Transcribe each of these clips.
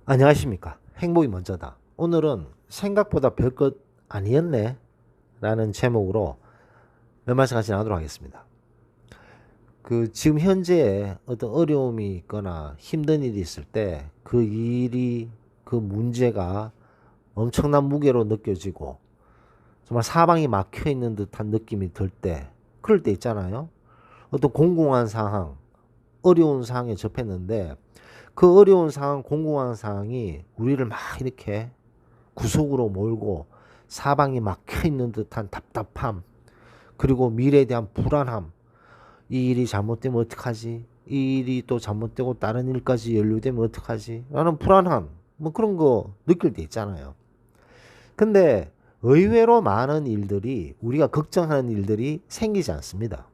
안녕하십니까. 행복이 먼저다. 오늘은 생각보다 별것 아니었네 라는 제목으로 몇 말씀 같이 나누도록 하겠습니다. 지금 현재에 어떤 어려움이 있거나 힘든 일이 있을 때 그 문제가 엄청난 무게로 느껴지고 정말 사방이 막혀 있는 듯한 느낌이 들 때, 그럴 때 있잖아요. 어떤 공공한 상황, 어려운 상황에 접했는데 그 어려운 상황, 공공한 상황이 우리를 막 이렇게 구석으로 몰고 사방이 막혀 있는 듯한 답답함, 그리고 미래에 대한 불안함, 이 일이 잘못되면 어떡하지? 이 일이 또 잘못되고 다른 일까지 연루되면 어떡하지? 라는 불안함, 뭐 그런 거 느낄 때 있잖아요. 근데 의외로 많은 일들이, 우리가 걱정하는 일들이 생기지 않습니다.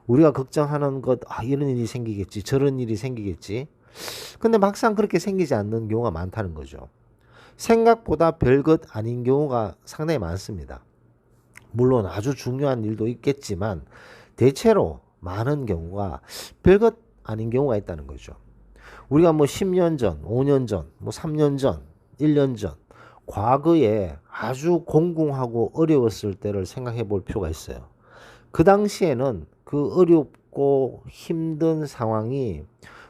우리가 걱정하는 것, 이런 일이 생기겠지, 저런 일이 생기겠지. 근데 막상 그렇게 생기지 않는 경우가 많다는 거죠. 생각보다 별것 아닌 경우가 상당히 많습니다. 물론 아주 중요한 일도 있겠지만 대체로 많은 경우가 별것 아닌 경우가 있다는 거죠. 우리가 뭐 10년 전, 5년 전, 뭐 3년 전, 1년 전, 과거에 아주 공공하고 어려웠을 때를 생각해 볼 필요가 있어요. 그 당시에는 그 어렵고 힘든 상황이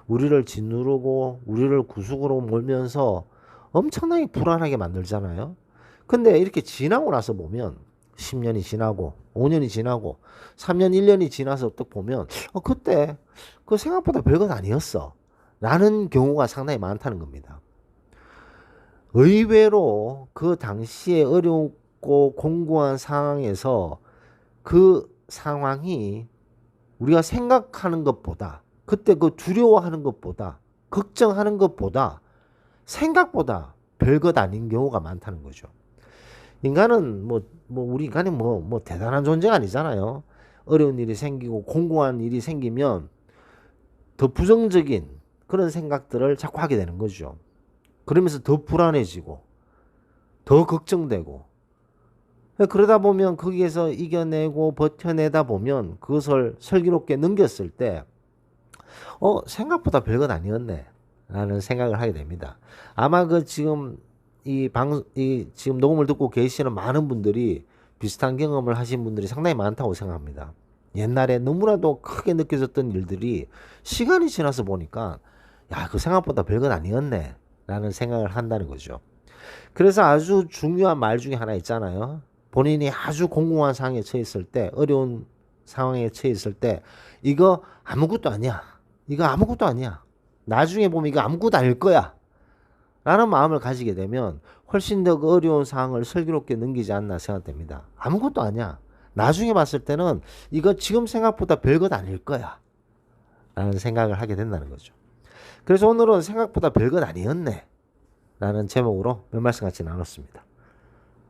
우리를 짓누르고 우리를 구석으로 몰면서 엄청나게 불안하게 만들잖아요. 근데 이렇게 지나고 나서 보면 10년이 지나고 5년이 지나고 3년 1년이 지나서 또 보면 그때 그 생각보다 별것 아니었어 라는 경우가 상당히 많다는 겁니다. 의외로 그 당시에 어렵고 공고한 상황에서 그 상황이 우리가 생각하는 것보다, 그때 그 두려워하는 것보다, 걱정하는 것보다 생각보다 별것 아닌 경우가 많다는 거죠. 인간은 우리 인간이 대단한 존재가 아니잖아요. 어려운 일이 생기고 공고한 일이 생기면 더 부정적인 그런 생각들을 자꾸 하게 되는 거죠. 그러면서 더 불안해지고 더 걱정되고, 그러다 보면 거기에서 이겨내고 버텨내다 보면 그것을 슬기롭게 넘겼을 때 생각보다 별것 아니었네 라는 생각을 하게 됩니다. 아마 지금 지금 녹음을 듣고 계시는 많은 분들이 비슷한 경험을 하신 분들이 상당히 많다고 생각합니다. 옛날에 너무나도 크게 느껴졌던 일들이 시간이 지나서 보니까 그 생각보다 별것 아니었네 라는 생각을 한다는 거죠. 그래서 아주 중요한 말 중에 하나 있잖아요. 본인이 아주 공공한 상황에 처했을 때, 어려운 상황에 처했을 때 이거 아무것도 아니야, 이거 아무것도 아니야, 나중에 보면 이거 아무것도 아닐 거야 라는 마음을 가지게 되면 훨씬 더 그 어려운 상황을 슬기롭게 넘기지 않나 생각됩니다. 아무것도 아니야, 나중에 봤을 때는 이거 지금 생각보다 별것 아닐 거야 라는 생각을 하게 된다는 거죠. 그래서 오늘은 생각보다 별것 아니었네 라는 제목으로 몇 말씀 같이 나눴습니다.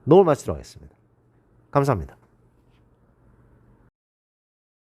녹음을 마치도록 하겠습니다. 감사합니다.